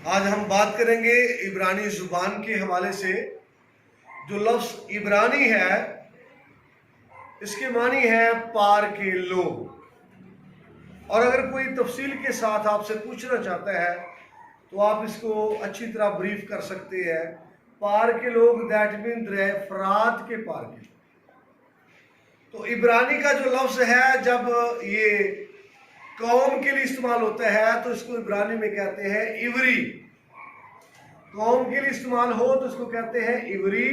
आज हम बात करेंगे इब्रानी जुबान के हवाले से। जो लफ्ज़ इब्रानी है इसके मानी है पार के लोग। और अगर कोई तफसील के साथ आपसे पूछना चाहता है तो आप इसको अच्छी तरह ब्रीफ कर सकते हैं। पार के लोग दैट मीन फरात के पार के। तो इब्रानी का जो लफ्ज़ है जब ये कौम के लिए इस्तेमाल होता है तो इसको इब्रानी में कहते हैं इवरी। कौम के लिए इस्तेमाल हो तो इसको कहते हैं इवरी,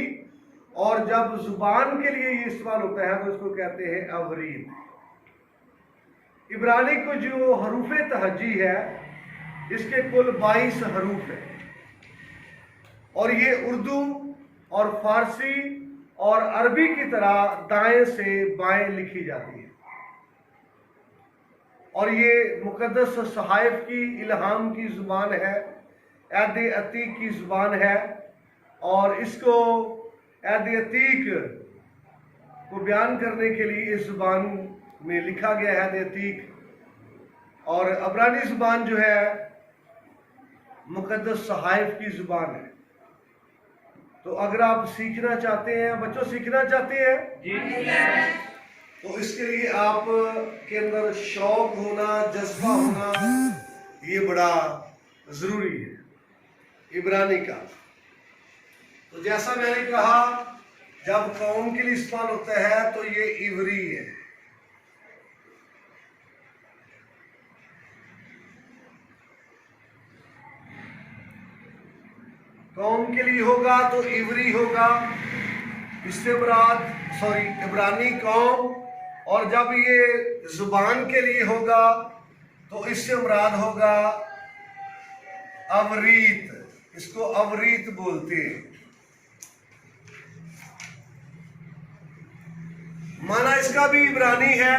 और जब जुबान के लिए ये इस्तेमाल होता है तो इसको कहते हैं अवरीद। इब्रानी को जो हरूफ तहजी है इसके कुल 22 हरूफ है, और ये उर्दू और फारसी और अरबी की तरह दाएं से बाएं लिखी जाती है। और ये मुकद्दस सहाइफ की इल्हाम की ज़ुबान है, ऐद अतीक की ज़ुबान है, और इसको ऐद अतीक को बयान करने के लिए इस ज़ुबान में लिखा गया है ऐद अतीक। और अबरानी ज़ुबान जो है मुकद्दस सहाइफ की ज़ुबान है। तो अगर आप सीखना चाहते हैं, बच्चों सीखना चाहते हैं जी, तो इसके लिए आप के अंदर शौक होना, जज्बा होना ये बड़ा ज़रूरी है इब्रानी का। तो जैसा मैंने कहा जब कौम के लिए इस्तेमाल होता है तो ये इवरी है। कौम के लिए होगा तो इवरी होगा, इससे मुराद इब्रानी कौम। और जब ये जुबान के लिए होगा तो इससे मुराद होगा अवरीत। इसको अवरीत बोलते हैं। माना इसका भी इब्रानी है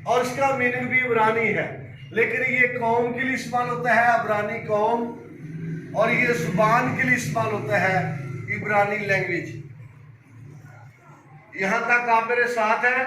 और इसका मीनिंग भी इब्रानी है, लेकिन ये कौम के लिए इस्तेमाल होता है इब्रानी कौम, और ये जुबान के लिए इस्तेमाल होता है इब्रानी लैंग्वेज। यहां तक आप मेरे साथ हैं?